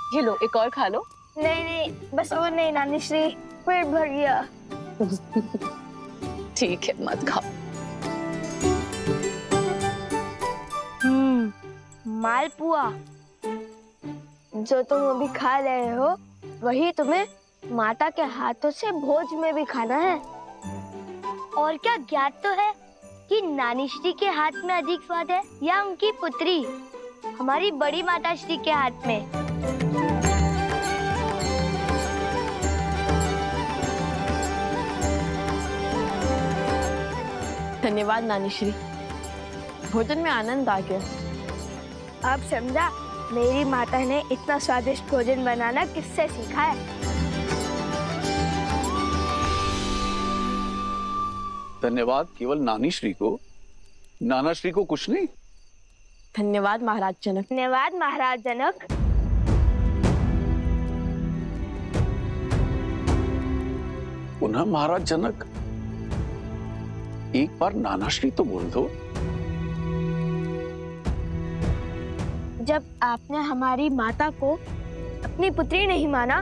ये लो, एक और खा लो। नहीं नहीं, बस और नहीं नानी श्री, पेट भर गया। ठीक है, मत खाओ। मालपुआ जो तुम अभी खा रहे हो, वही तुम्हें माता के हाथों से भोज में भी खाना है। और क्या ज्ञात तो है कि नानी श्री के हाथ में अधिक स्वाद है या उनकी पुत्री हमारी बड़ी माता श्री के हाथ में? धन्यवाद नानी श्री, भोजन में आनंद आ गया। अब समझा मेरी माता ने इतना स्वादिष्ट भोजन बनाना किससे सीखा है। धन्यवाद केवल नानी श्री को, नाना श्री को कुछ नहीं। धन्यवाद महाराज जनक। धन्यवाद महाराज जनक। पुनः महाराज जनक, एक बार नाना श्री तो बोल दो। जब आपने हमारी माता को अपनी पुत्री नहीं माना,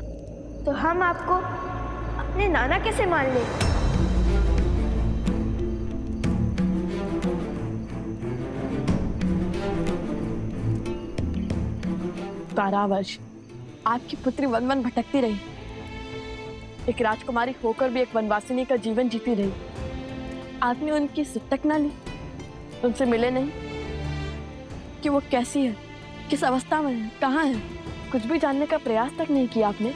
तो हम आपको अपने नाना कैसे मान ले? कारावास आपकी पुत्री वन वन भटकती रही, एक राजकुमारी होकर भी एक वनवासिनी का जीवन जीती रही। आपने उनकी सुध तक ना ली, उनसे मिले नहीं कि वो कैसी है, किस अवस्था में है, कहाँ है, कुछ भी जानने का प्रयास तक नहीं किया आपने।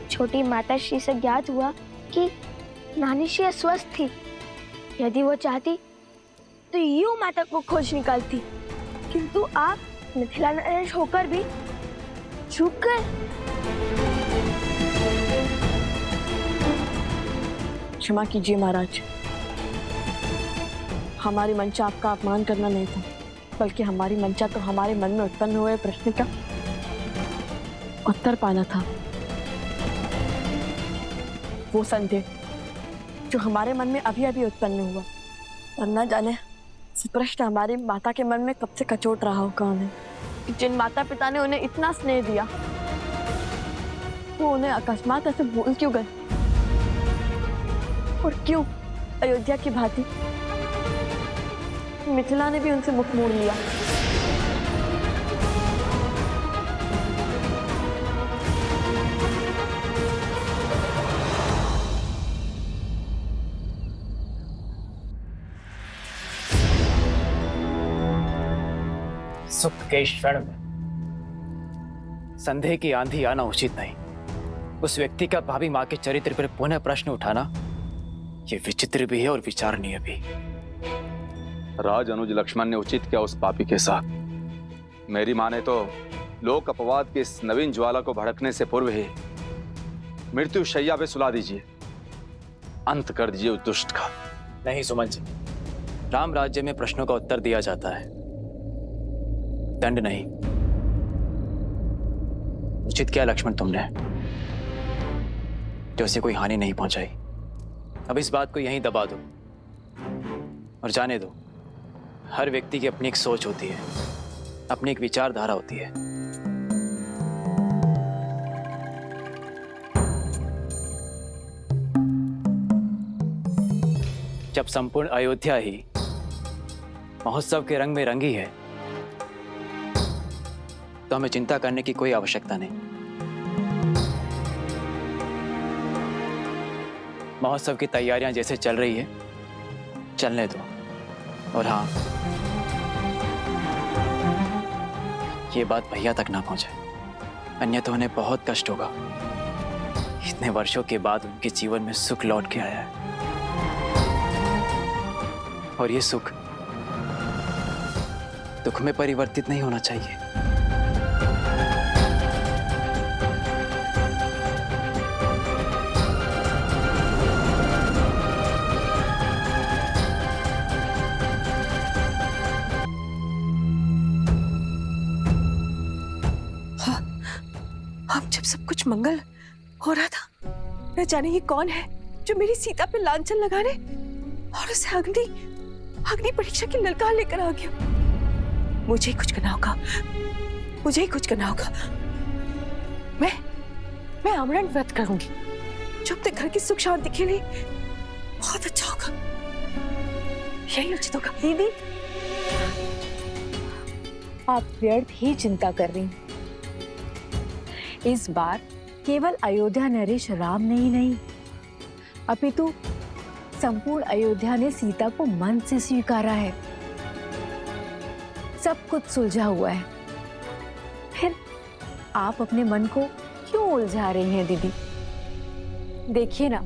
छोटी माता श्री से ज्ञात हुआ कि नानी श्री अस्वस्थ थी। यदि वो चाहती तो यूं माता को खोज निकालती, किंतु आप मिथिला नरेश होकर भी चूक गए। क्षमा कीजिए महाराज, हमारी मंशा आपका अपमान करना नहीं था, बल्कि हमारी मंशा तो हमारे मन में उत्पन्न हुए प्रश्न का उत्तर पाना था। वो संदेह जो हमारे मन में अभी अभी उत्पन्न हुआ, और न जाने प्रश्न हमारी माता के मन में कब से कचोट रहा होगा उन्हें, कि जिन माता पिता ने उन्हें इतना स्नेह दिया, वो उन्हें अकस्मात ऐसे भूल क्यों गए, और क्यों अयोध्या की भांति मिथिला ने भी उनसे मुख मोड़ लिया। सुख के क्षण में संदेह की आंधी आना उचित नहीं। उस व्यक्ति का भाभी मां के चरित्र पर पुनः प्रश्न उठाना ये विचित्र भी है और विचारणीय भी। राज अनुज लक्ष्मण ने उचित किया उस पापी के साथ। मेरी मां ने तो लोक अपवाद की इस नवीन ज्वाला को भड़कने से पूर्व ही मृत्यु शैया पे सुला दीजिए, अंत कर दीजिए उस दुष्ट का। नहीं सुमन जी, राम राज्य में प्रश्नों का उत्तर दिया जाता है, दंड नहीं। उचित किया लक्ष्मण तुमने, जो उसे कोई हानि नहीं पहुंचाई। अब इस बात को यहीं दबा दो और जाने दो, हर व्यक्ति की अपनी एक सोच होती है, अपनी एक विचारधारा होती है। जब संपूर्ण अयोध्या ही महोत्सव के रंग में रंगी है, तो हमें चिंता करने की कोई आवश्यकता नहीं। महोत्सव की तैयारियां जैसे चल रही है, चलने दो। और हाँ, ये बात भैया तक ना पहुंचे, अन्यथा उन्हें बहुत कष्ट होगा। इतने वर्षों के बाद उनके जीवन में सुख लौट के आया है, और ये सुख दुख में परिवर्तित नहीं होना चाहिए। अब जब सब कुछ मंगल हो रहा था, न जाने ये कौन है जो मेरी सीता पे लांछन लगा रहे और उसे अग्नि परीक्षा की ललकार लेकर आ गया। मुझे ही कुछ करना होगा, मुझे ही कुछ करना होगा। मैं आमरण व्रत करूंगी जो अपने घर की सुख शांति के लिए बहुत अच्छा होगा, यही उचित होगा। दीदी, आप व्यर्थ ही चिंता कर रही हैं। इस बार केवल अयोध्या नरेश राम ने ही नहीं, अपितु संपूर्ण अयोध्या ने सीता को मन से स्वीकारा है। सब कुछ सुलझा हुआ है। फिर आप अपने मन को क्यों उलझा रही हैं दीदी? देखिए ना,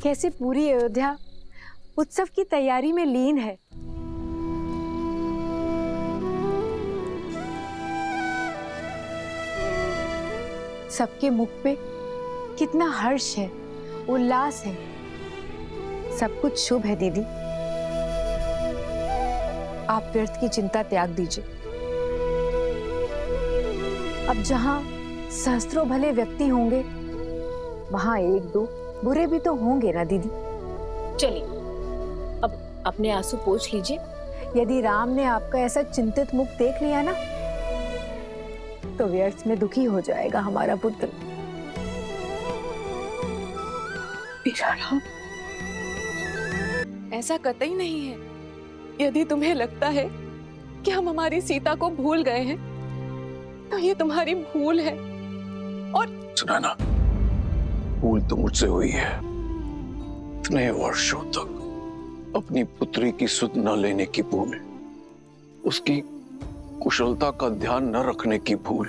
कैसे पूरी अयोध्या उत्सव की तैयारी में लीन है। सबके मुख पे कितना हर्ष है, उल्लास है। सब कुछ शुभ है दीदी। आप व्यर्थ की चिंता त्याग दीजिए। अब जहां सहस्त्रों भले व्यक्ति होंगे, वहां एक दो बुरे भी तो होंगे ना दीदी। चलिए, अब अपने आंसू पोंछ लीजिए। यदि राम ने आपका ऐसा चिंतित मुख देख लिया ना, तो व्यर्थ में दुखी हो जाएगा हमारा पुत्र। मेरा राम ऐसा कतई नहीं है। यदि तुम्हें लगता है कि हम हमारी सीता को भूल गए हैं, तो ये तुम्हारी भूल है। और सुनैना, भूल तो मुझसे हुई है। इतने वर्षों तक अपनी पुत्री की सुध न लेने की भूल, उसकी कुशलता का ध्यान न रखने की भूल।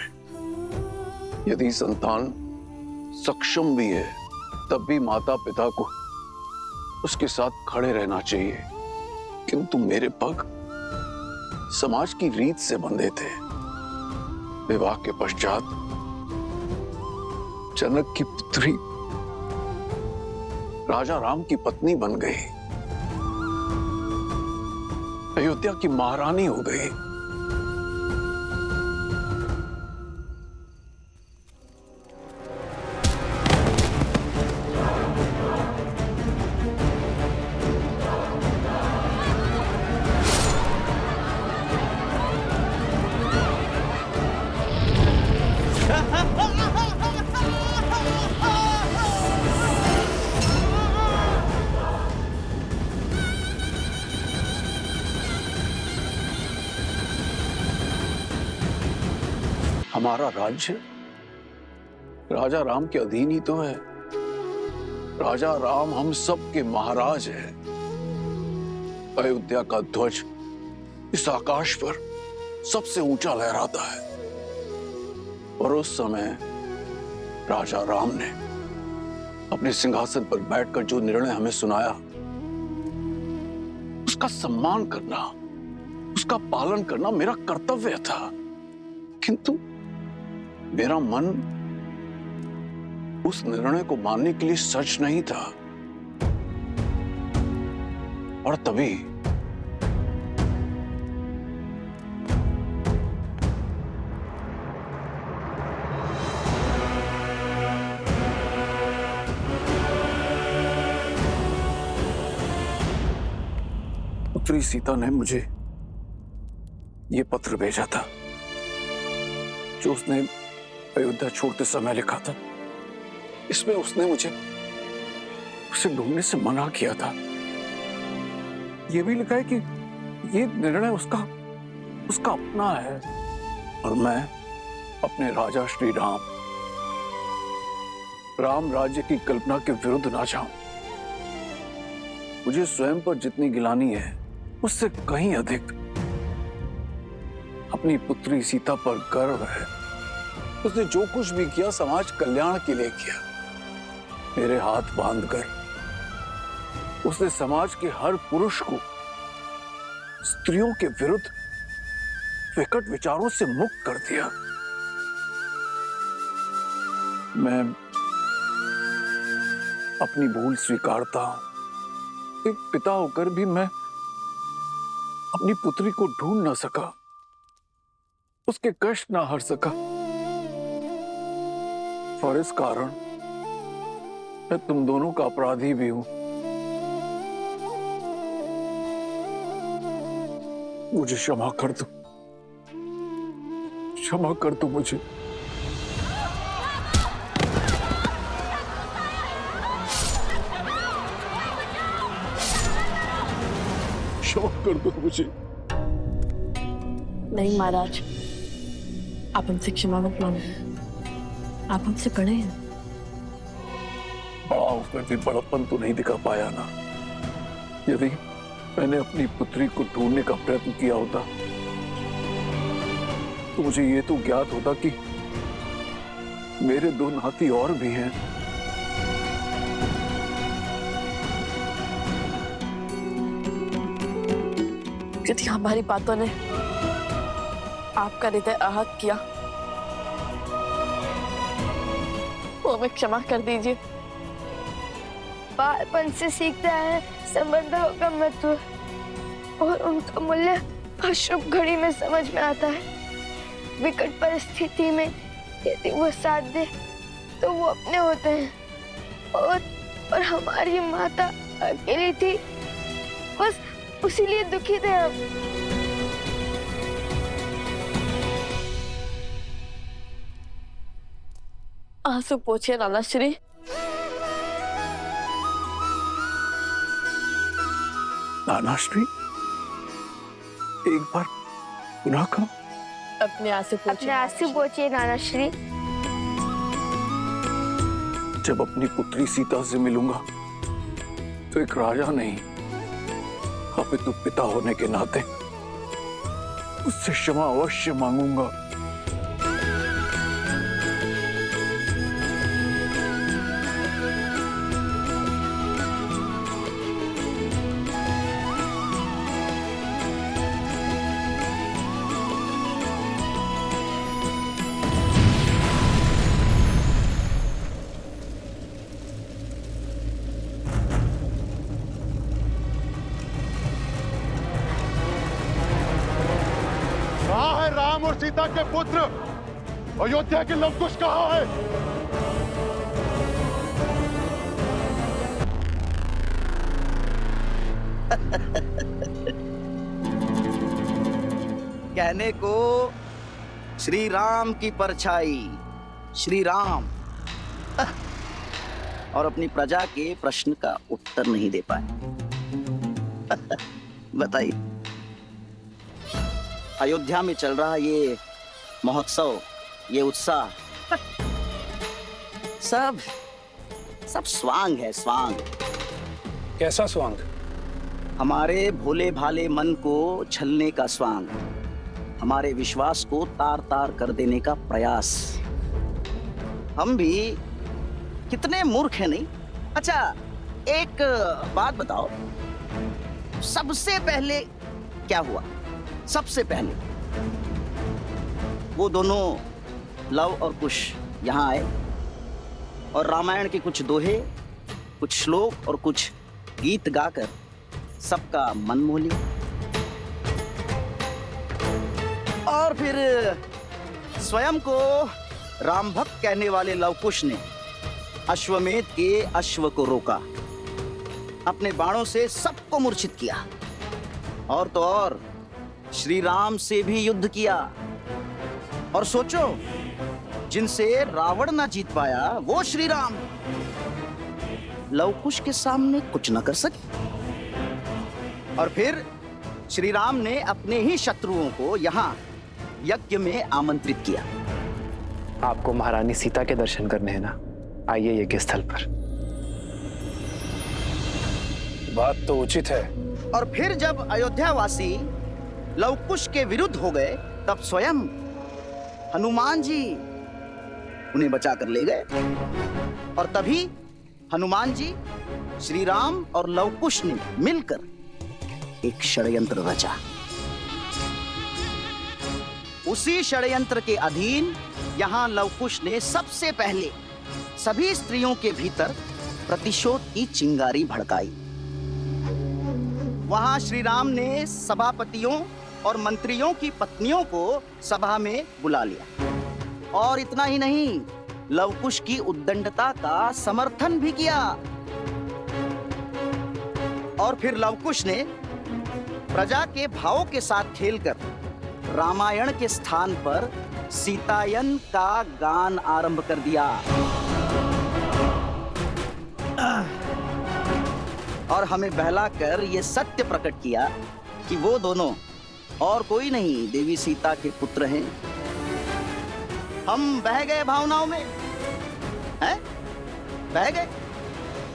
यदि संतान सक्षम भी है, तब भी माता पिता को उसके साथ खड़े रहना चाहिए। किंतु मेरे पग समाज की रीत से बंधे थे। विवाह के पश्चात जनक की पुत्री राजा राम की पत्नी बन गई, अयोध्या की महारानी हो गई। हमारा राज्य राजा राम के अधीन ही तो है। राजा राम हम सब के महाराज है। अयोध्या का ध्वज इस आकाश पर सबसे ऊंचा लहराता है। और उस समय राजा राम ने अपने सिंहासन पर बैठकर जो निर्णय हमें सुनाया, उसका सम्मान करना, उसका पालन करना मेरा कर्तव्य था। किंतु मेरा मन उस निर्णय को मानने के लिए सच नहीं था। और तभी पुत्री सीता ने मुझे यह पत्र भेजा था, जो उसने अयोध्या छोड़ते समय लिखा था। इसमें उसने मुझे उसे ढूंढने से मना किया था। यह भी लिखा है कि यह निर्णय उसका अपना है और मैं अपने राजा श्री राम राज्य की कल्पना के विरुद्ध ना जाऊं। मुझे स्वयं पर जितनी गिलानी है, उससे कहीं अधिक अपनी पुत्री सीता पर गर्व है। उसने जो कुछ भी किया समाज कल्याण के लिए किया। मेरे हाथ बांधकर उसने समाज के हर पुरुष को स्त्रियों के विरुद्ध विकट विचारों से मुक्त कर दिया। मैं अपनी भूल स्वीकारता हूं। एक पिता होकर भी मैं अपनी पुत्री को ढूंढ न सका, उसके कष्ट ना हर सका। और इस कारण मैं तुम दोनों का अपराधी भी हूं। मुझे क्षमा कर दो, क्षमा कर दो मुझे। क्षमा कर दो मुझे। नहीं महाराज, आप हमसे क्षमा मत मांगिए, आप हमसे बड़े हैं। बड़ा होकर भी बड़प्पन तो नहीं दिखा पाया ना। यदि मैंने अपनी पुत्री को ढूंढने का प्रयत्न किया होता तो मुझे ये तो ज्ञात होता कि मेरे 2 नाती और भी हैं। यदि हमारी बातों ने आपका हृदय आहत किया तो हमें क्षमा कर दीजिए। बालपन से सीखते हैं संबंधों का महत्व और उनका मूल्य हर शुभ घड़ी में समझ में आता है। विकट परिस्थिति में यदि वो साथ दे तो वो अपने होते हैं और हमारी माता अकेली थी, बस उसीलिए दुखी थे हम। आंसू पोछिए नाना श्री। नानाश्री, एक बार पुनः कहो। अपने आंसू पोछिए। अपने आंसू पोछिए नाना श्री। जब अपनी पुत्री सीता से मिलूंगा तो एक राजा नहीं, अपितु पिता होने के नाते उससे क्षमा अवश्य मांगूंगा। कहाँ है राम और सीता के पुत्र? अयोध्या के लवकुश कहाँ है? कहने को श्री राम की परछाई, श्री राम, और अपनी प्रजा के प्रश्न का उत्तर नहीं दे पाए। बताइए, अयोध्या में चल रहा ये महोत्सव, ये उत्साह, सब स्वांग है, स्वांग। कैसा स्वांग? हमारे भोले भाले मन को छलने का स्वांग, हमारे विश्वास को तार तार कर देने का प्रयास। हम भी कितने मूर्ख हैं, नहीं? अच्छा, एक बात बताओ, सबसे पहले क्या हुआ? सबसे पहले वो दोनों लव और कुश यहाँ आए और रामायण के कुछ दोहे, कुछ श्लोक और कुछ गीत गाकर सबका मन मोह लिया। और फिर स्वयं को राम भक्त कहने वाले लवकुश ने अश्वमेध के अश्व को रोका, अपने बाणों से सबको मूर्छित किया, और तो और श्री राम से भी युद्ध किया। और सोचो, जिनसे रावण ना जीत पाया वो श्री राम लवकुश के सामने कुछ न कर सके। और फिर श्री राम ने अपने ही शत्रुओं को यहाँ यज्ञ में आमंत्रित किया। आपको महारानी सीता के दर्शन करने हैं ना? आइए यज्ञ स्थल पर। बात तो उचित है। और फिर जब अयोध्यावासी लवकुश के विरुद्ध हो गए, तब स्वयं हनुमान जी उन्हें बचा कर ले गए। और तभी हनुमान जी, श्री राम और लवकुश ने मिलकर एक षड्यंत्र रचा। उसी षड्यंत्र के अधीन यहां लवकुश ने सबसे पहले सभी स्त्रियों के भीतर प्रतिशोध की चिंगारी भड़काई। वहां श्री राम ने सभापतियों और मंत्रियों की पत्नियों को सभा में बुला लिया। और इतना ही नहीं, लवकुश की उद्दंडता का समर्थन भी किया। और फिर लवकुश ने प्रजा के भावों के साथ खेलकर रामायण के स्थान पर सीतायन का गान आरंभ कर दिया और हमें बहलाकर ये सत्य प्रकट किया कि वो दोनों और कोई नहीं देवी सीता के पुत्र हैं। हम बह गए भावनाओं में, हैं? बह गए,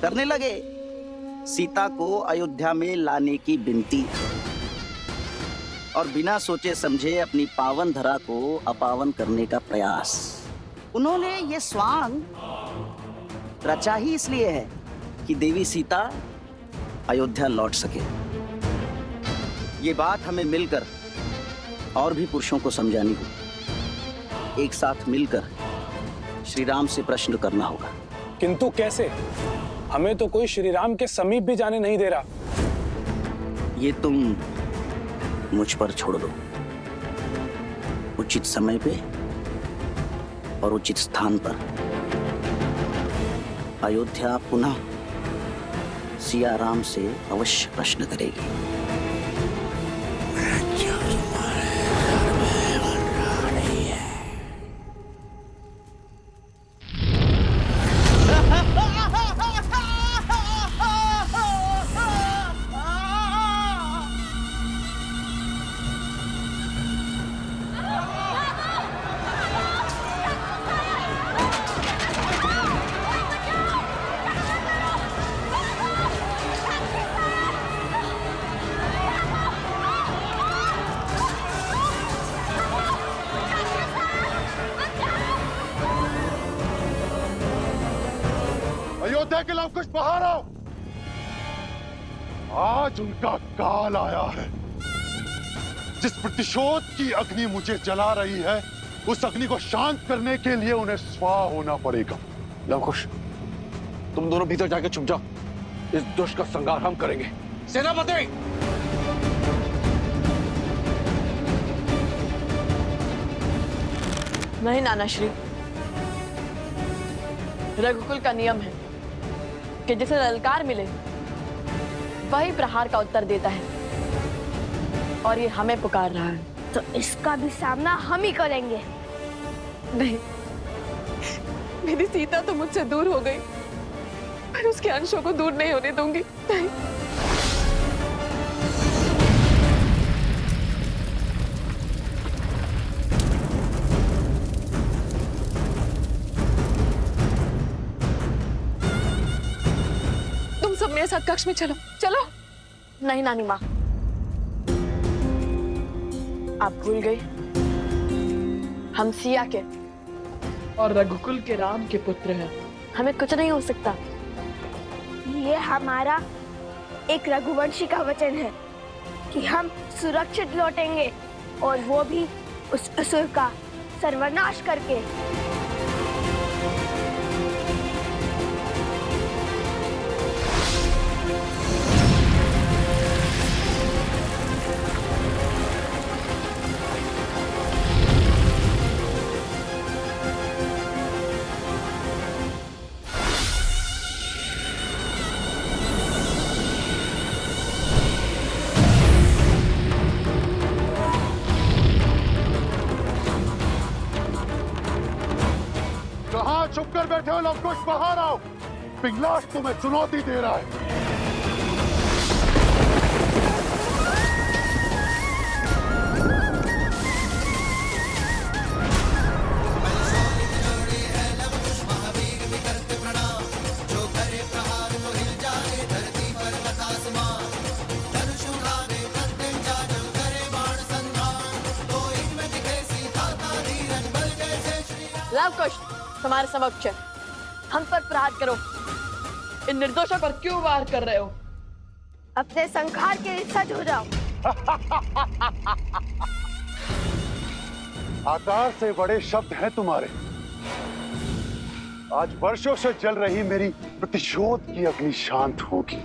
करने लगे सीता को अयोध्या में लाने की विनती और बिना सोचे समझे अपनी पावन धरा को अपावन करने का प्रयास। उन्होंने ये स्वांग रचा ही इसलिए है कि देवी सीता अयोध्या लौट सके। ये बात हमें मिलकर और भी पुरुषों को समझानी होगी। एक साथ मिलकर श्री राम से प्रश्न करना होगा। किंतु कैसे? हमें तो कोई श्री राम के समीप भी जाने नहीं दे रहा। ये तुम मुझ पर छोड़ दो। उचित समय पे और उचित स्थान पर अयोध्या पुनः सिया राम से अवश्य प्रश्न करेगी। अयोध्या के लवकुश बाहर आओ। आज उनका काल आया है। जिस प्रतिशोध की अग्नि मुझे जला रही है, उस अग्नि को शांत करने के लिए उन्हें स्वाहा होना पड़ेगा। लवकुश, तुम दोनों भीतर जाके छुप जाओ। इस दुष्ट का संहार हम करेंगे। सेनापति! नहीं नाना श्री, रघुकुल का नियम है कि जिसे ललकार मिले वही प्रहार का उत्तर देता है, और ये हमें पुकार रहा है। तो इसका भी सामना हम ही करेंगे। नहीं, मेरी सीता तो मुझसे दूर हो गई, पर उसके अंशों को दूर नहीं होने दूंगी। नहीं। तुम सब मेरे साथ कक्ष में चलो, चलो। नहीं नानी माँ, आप भूल गई हम सिया के और रघुकुल के राम के पुत्र हैं। हमें कुछ नहीं हो सकता। ये हमारा एक रघुवंशी का वचन है कि हम सुरक्षित लौटेंगे, और वो भी उस असुर का सर्वनाश करके। कहां छुप कर बैठे हो लवकुश? बाहर आओ। पिंगलाश तुम्हें चुनौती दे रहा है। लवकुश तुम्हारे समक्ष है, हम पर प्रहार करो। इन निर्दोषों पर क्यों वार कर रहे हो? अपने संहार के लिए सज हो जाओ। आकार से बड़े शब्द हैं तुम्हारे। आज वर्षों से जल रही मेरी प्रतिशोध की अग्नि शांत होगी।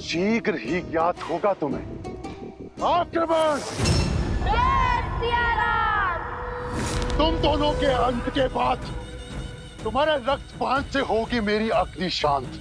शीघ्र ही ज्ञात होगा तुम्हें। आक्रमण! तुम दोनों के अंत के बाद तुम्हारे रक्तपान से होगी मेरी अग्नि शांत।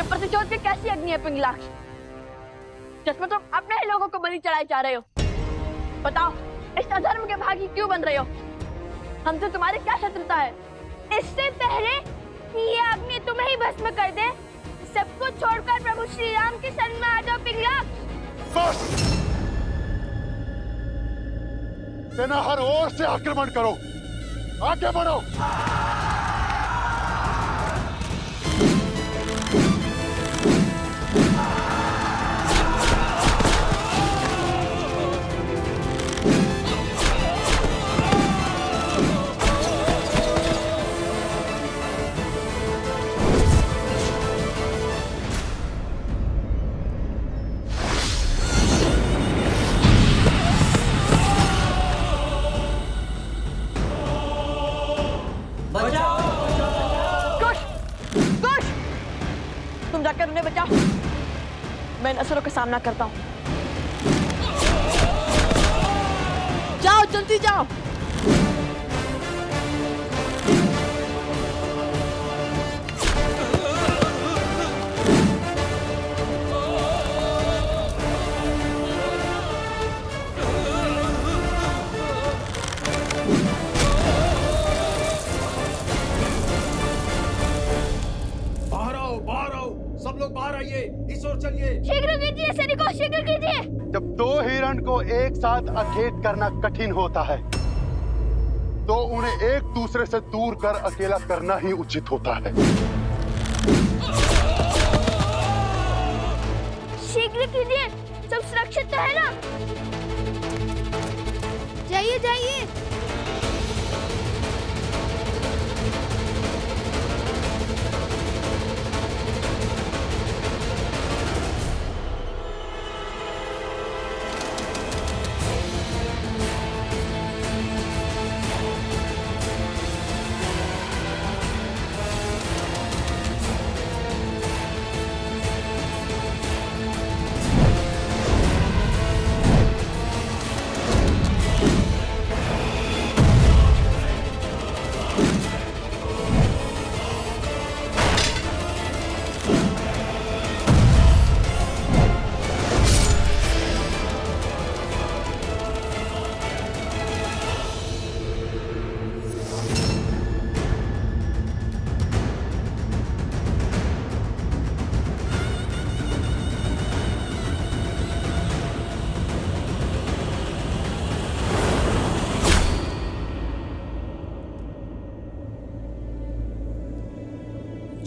ये प्रतिशोध की कैसी अग्नि है पिंगलाक्ष, जिसमें तुम अपने ही लोगों को बलि चढ़ाए जा रहे हो? बताओ, इस अधर्म के भागी क्यों बन रहे हो? हमसे तुम्हारी क्या शत्रुता है? इससे पहले कि ये अग्नि तुम्हें ही भस्म कर दे, सबको छोड़कर प्रभु श्री राम के शरण में आ जाओ पिंगलाक्ष। बस! सेना हर ओर से आक्रमण करो, आगे बढ़ो। तुम जाकर उन्हें बचाओ, मैं इन असुरों का सामना करता हूँ। जाओ, जल्दी जाओ। सब लोग बाहर आइए, इस ओर चलिए। शीघ्र कीजिए सैनिकों, शीघ्र कीजिए। जब दो हिरण को एक साथ अखेट करना कठिन होता है, तो उन्हें एक दूसरे से दूर कर अकेला करना ही उचित होता है। शीघ्र कीजिए, सब सुरक्षित तो है ना? जाइए जाइए।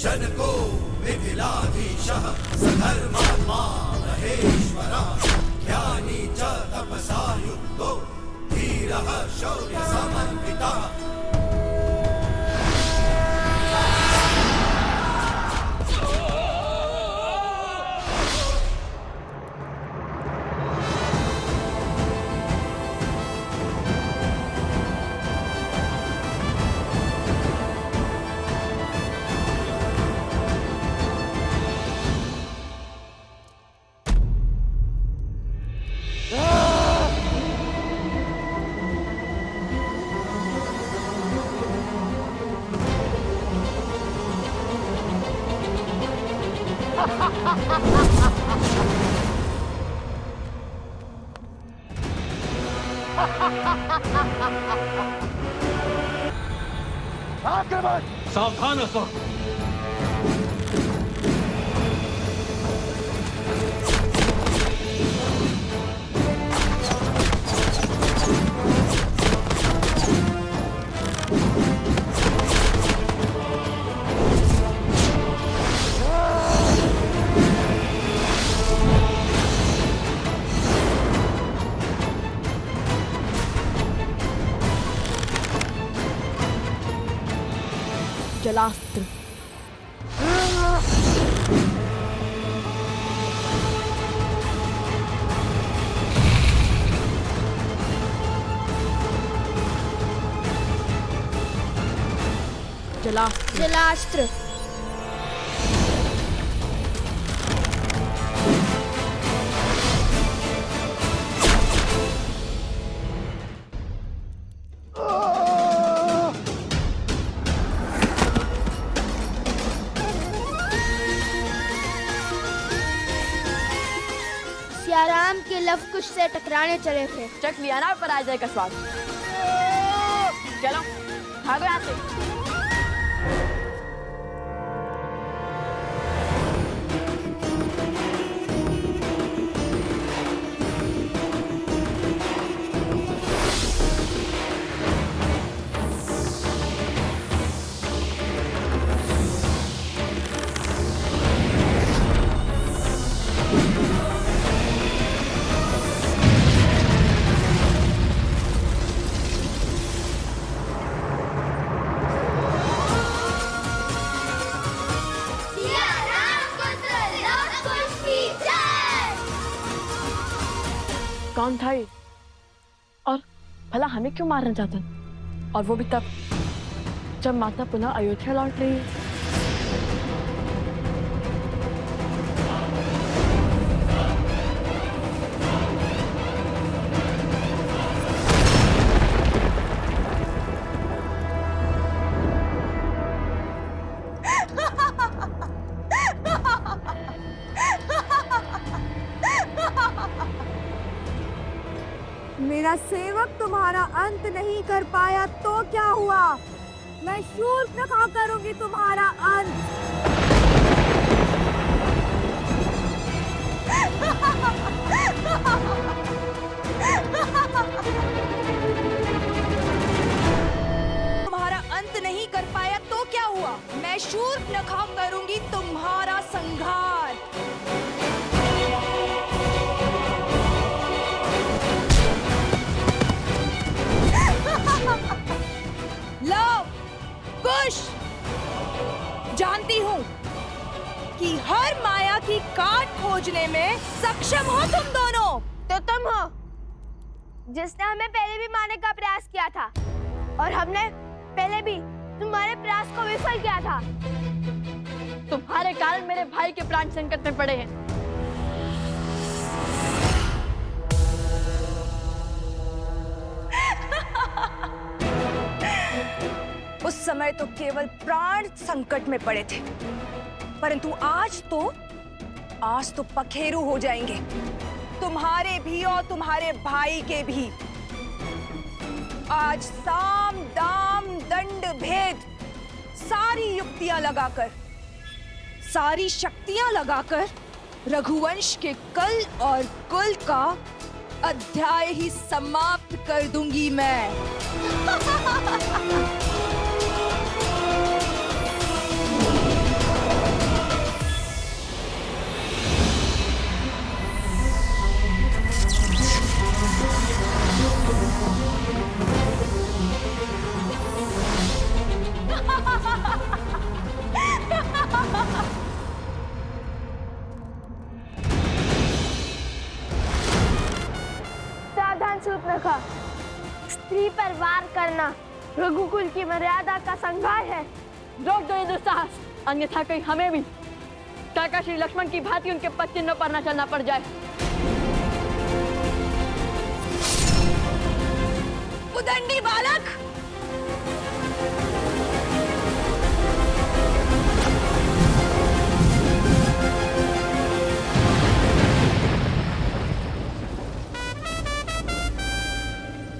जनको मिथिलाधीशः सधर्मात्मा महेश्वरः ज्ञानी च तपसा युक्तो धीरः शौर्य समन्वितः। सावधान असुर। जलास्त्र। जलास्त्र। जलास्त्र। राम के लव कुश से टकराने चले थे। चख लिया ना पराजय का स्वाद। चलो भागो यहाँ से। कौन था ये? और भला हमें क्यों मारना चाहता? और वो भी तब जब माता पुनः अयोध्या लौट रही है। मेरा सेवक तुम्हारा अंत नहीं कर पाया तो क्या हुआ? मैं शूर्पणखा करूंगी तुम्हारा अंत। तुम्हारा अंत नहीं कर पाया तो क्या हुआ? मैं शूर्पणखा करूंगी तुम्हारा संहार। लो कुश, जानती हूँ कि हर माया की काट खोजने में सक्षम हो तुम दोनों। तो तुम हो जिसने हमें पहले भी मारने का प्रयास किया था, और हमने पहले भी तुम्हारे प्रयास को विफल किया था। तुम्हारे कारण मेरे भाई के प्राण संकट में पड़े हैं। उस समय तो केवल प्राण संकट में पड़े थे, परंतु आज तो पखेरु हो जाएंगे, तुम्हारे भी और तुम्हारे भाई के भी। आज साम दाम दंड भेद सारी युक्तियां लगाकर, सारी शक्तियां लगाकर रघुवंश के कल और कुल का अध्याय ही समाप्त कर दूंगी मैं। सावधान शूर्पणखा, स्त्री पर वार करना रघुकुल की मर्यादा का संघार है। रोक दो ये दुस्साहस, अन्यथा कहीं हमें भी काका श्री लक्ष्मण की भांति उनके पद चिन्ह पर न चलना पड़ जाए। उदंडी बालक,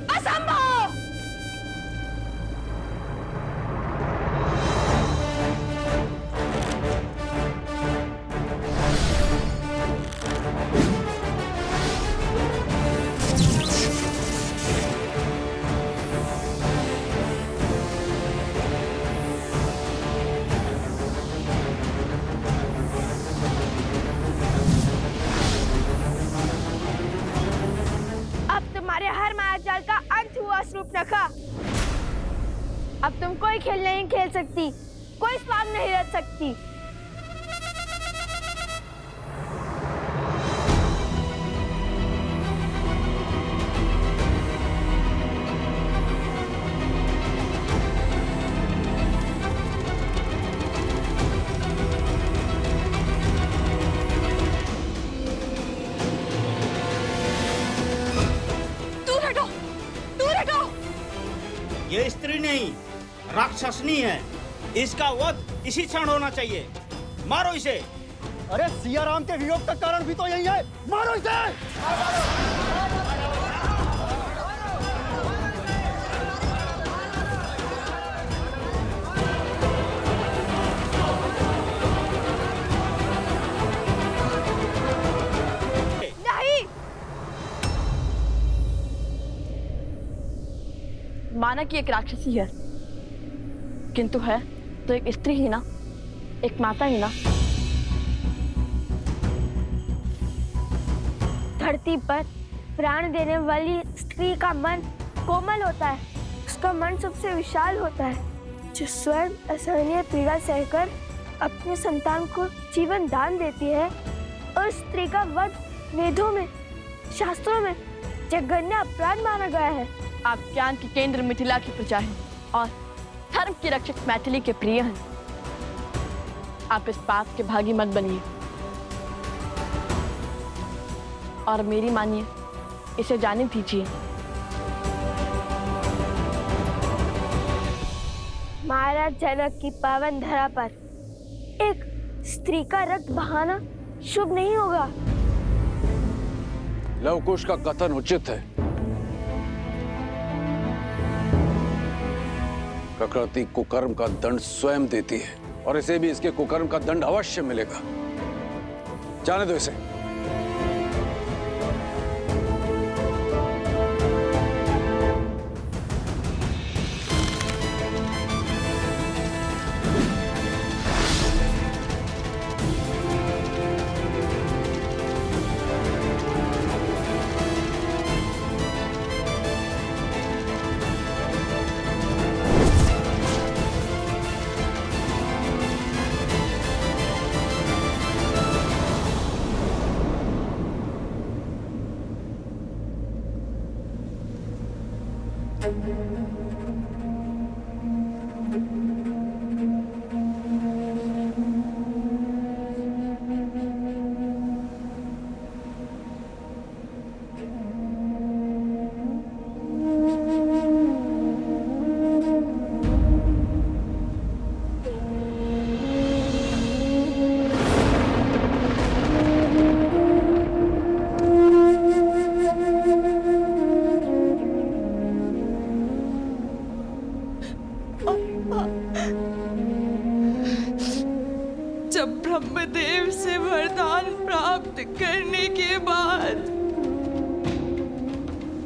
असंभव। शूर्पणखा, अब तुम कोई खेल नहीं खेल सकती, कोई स्वाद नहीं रच सकती। ये स्त्री नहीं, राक्षसनी है। इसका वध इसी क्षण होना चाहिए। मारो इसे। अरे सिया राम के वियोग का कारण भी तो यही है। मारो इसे। नहीं, माना कि एक राक्षसी है, किंतु है तो एक स्त्री ही ना, एक माता ही ना। धरती पर प्राण देने वाली स्त्री का मन कोमल होता है, उसका मन सबसे विशाल होता है, जो स्वयं असहनीय पीड़ा सहकर अपने संतान को जीवन दान देती है। और स्त्री का वध वेदों में, शास्त्रों में जघन्य अपराध माना गया है। आप ज्ञान के केंद्र मिथिला की प्रजा हैं और धर्म की रक्षक मैथिली के प्रिय हैं। आप इस पाप के भागी मत बनिए और मेरी मानिए, इसे जाने दीजिए। महाराज जनक की पावन धरा पर एक स्त्री का रक्त बहाना शुभ नहीं होगा। लवकुश का कथन उचित है। प्रकृति कुकर्म का दंड स्वयं देती है और इसे भी इसके कुकर्म का दंड अवश्य मिलेगा। जाने दो इसे। जब ब्रह्मदेव से वरदान प्राप्त करने के बाद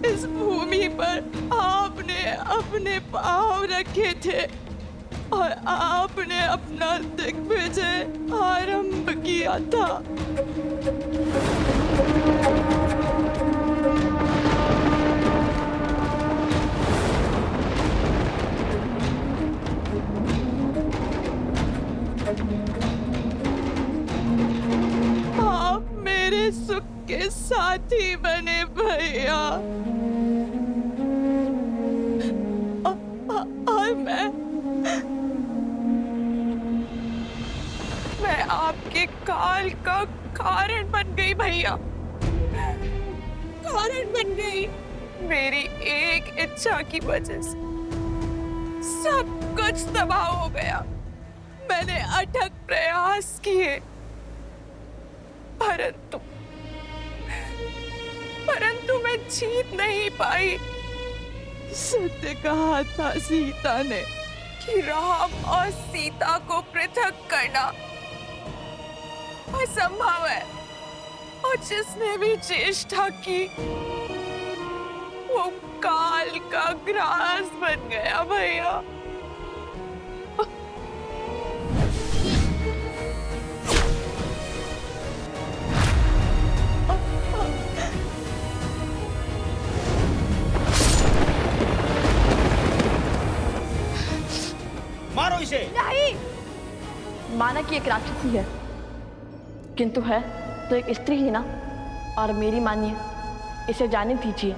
इस भूमि पर आपने अपने पांव रखे थे और आपने अपना दिग्विजय आरंभ किया था। आप मेरे सुख के साथी बने भैया, और मैं आपके काल का कारण बन गई भैया, कारण बन गई। मेरी एक इच्छा की वजह से सब कुछ तबाह हो गया। मैंने अथक प्रयास किए, परंतु मैं जीत नहीं पाई। सत्य कहा था सीता ने कि राम और सीता को पृथक करना असंभव है, और जिसने भी चेष्टा की वो काल का ग्रास बन गया भैया। मारो इसे। नहीं, माना कि एक राक्षसी है, किंतु है तो एक स्त्री ही ना, और मेरी मानिए, इसे जाने दीजिए।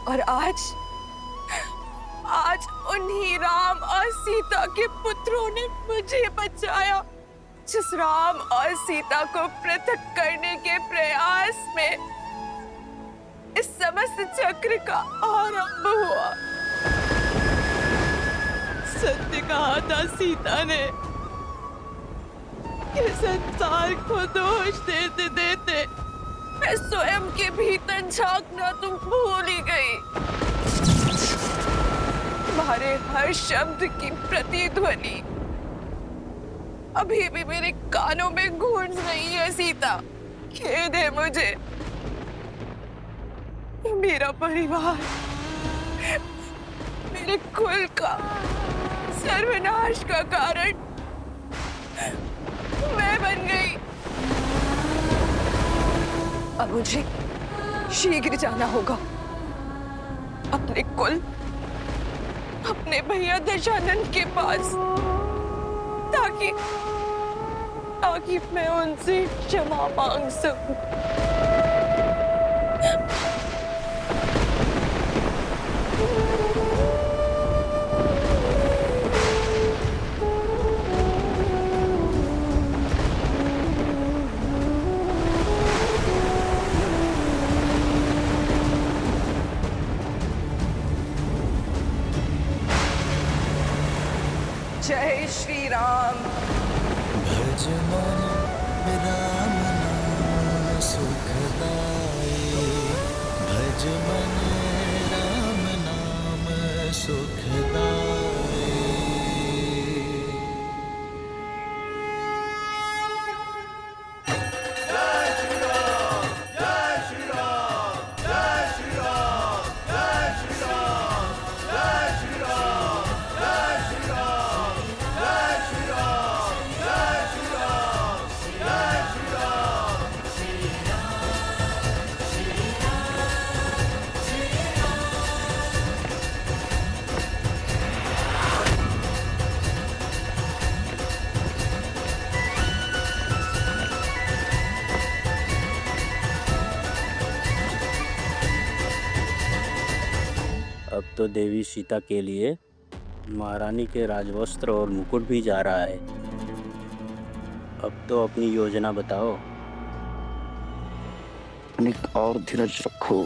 और आज उन्हीं राम और सीता के पुत्रों ने मुझे बचाया, जिस राम और सीता को पृथक करने के प्रयास में इस समस्त चक्र का आरंभ हुआ। सत्य कहा था सीता ने कि संसार को दोष देते देते मैं स्वयं के भीतर झांकना तुम भूल ही गई। तुम्हारे हर शब्द की प्रतिध्वनि अभी भी मेरे कानों में गूंज रही है सीता। खेद है मुझे। मेरा परिवार, मेरे कुल का सर्वनाश का कारण मैं बन गई। अब मुझे शीघ्र जाना होगा अपने कुल, अपने भैया दशानंद के पास, ताकि मैं उनसे क्षमा मांग सकूं। जय श्री राम। भज मन राम नाम सुखदाई, भज मन राम नाम सुखदाई। जय श्री राम, जय श्री राम, जय श्री राम, जय श्री राम, जय श्री राम, जय श्री राम, जय श्री राम, जय श्री राम, जय श्री राम, श्री राम, श्री राम, श्री अब तो देवी सीता के लिए महारानी के राजवस्त्र और मुकुट भी जा रहा है। अब तो अपनी योजना बताओ। अनेक और धीरज रखो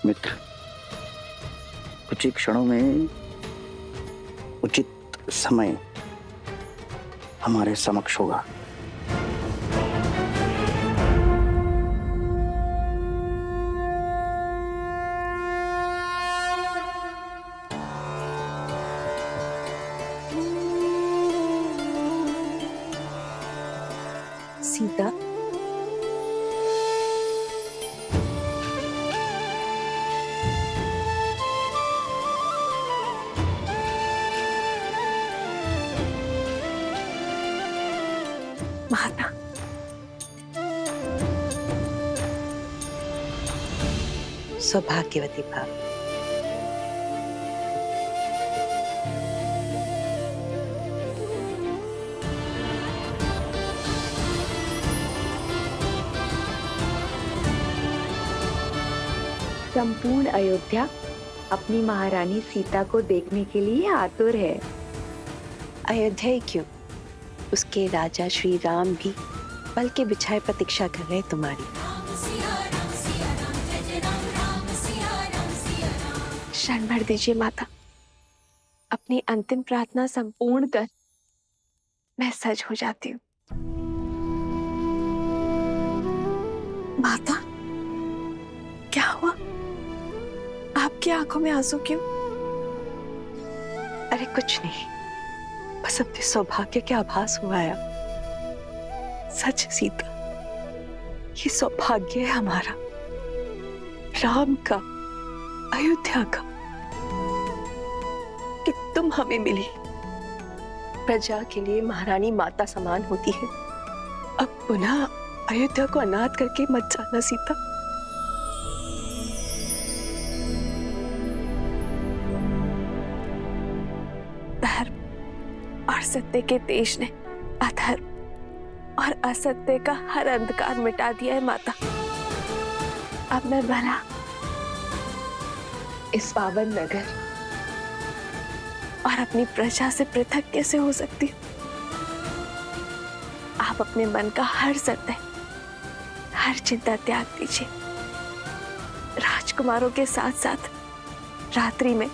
मित्र, कुछ ही क्षणों में उचित समय हमारे समक्ष होगा। सीता, माता, सौभाग्यवती भाव। संपूर्ण अयोध्या अपनी महारानी सीता को देखने के लिए आतुर है। अयोध्या ही क्यों, उसके राजा श्री राम भी पल के बिछाए प्रतीक्षा कर रहे तुम्हारी। क्षण भर दीजिए माता, अपनी अंतिम प्रार्थना संपूर्ण कर मैं सज हो जाती हूँ। माता, क्या हुआ? आपकी आंखों में आंसू क्यों? अरे कुछ नहीं, बस अपने सौभाग्य के आभास हुआ है। सच सीता, ये सौभाग्य है हमारा, राम का, अयोध्या का, कि तुम हमें मिली। प्रजा के लिए महारानी माता समान होती है। अब पुनः अयोध्या को अनाथ करके मत जाना सीता। धर्म और सत्य के देश ने अधर्म और असत्य का हर अंधकार मिटा दिया है माता। अब मैं भला इस पावन नगर और अपनी प्रजा से पृथक कैसे हो सकती हूँ? आप अपने मन का हर सत्य, हर चिंता त्याग दीजिए। राजकुमारों के साथ साथ रात्रि में